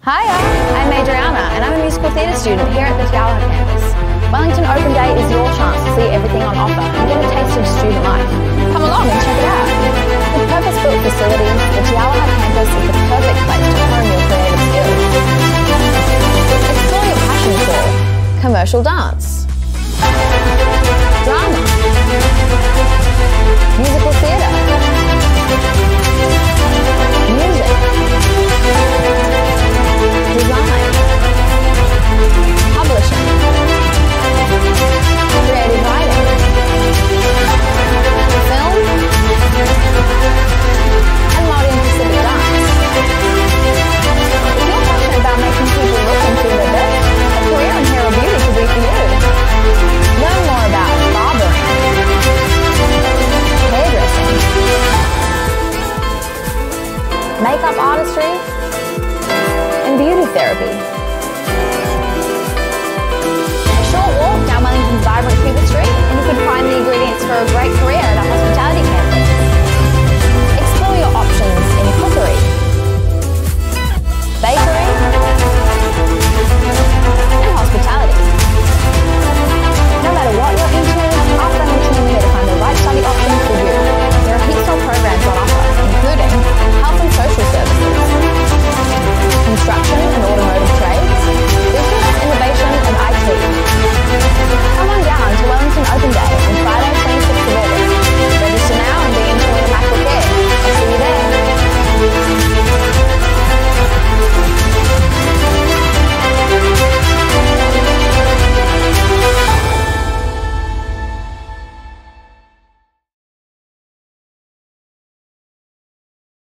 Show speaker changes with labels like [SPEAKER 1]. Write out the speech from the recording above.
[SPEAKER 1] Hiya, I'm Adriana and I'm a musical theatre student here at the Yallourn campus. Wellington Open Day is your chance to see everything on offer and get a taste of student life. Come along and check it out. With purpose-built facilities, the Yallourn campus is the perfect place to hone your creative skills. Explore your passion for commercial dance, drama, musical theatre, music, design, publishing, creative writing, film, and modern Pacific dance. If you're passionate about making people look and feel their best, a career in hair or beauty could be for you. Learn more about barbering, hairdressing, makeup artistry, and beauty therapy. A short walk down Wellington's vibrant Cooper Street and you could find the ingredients for a great career.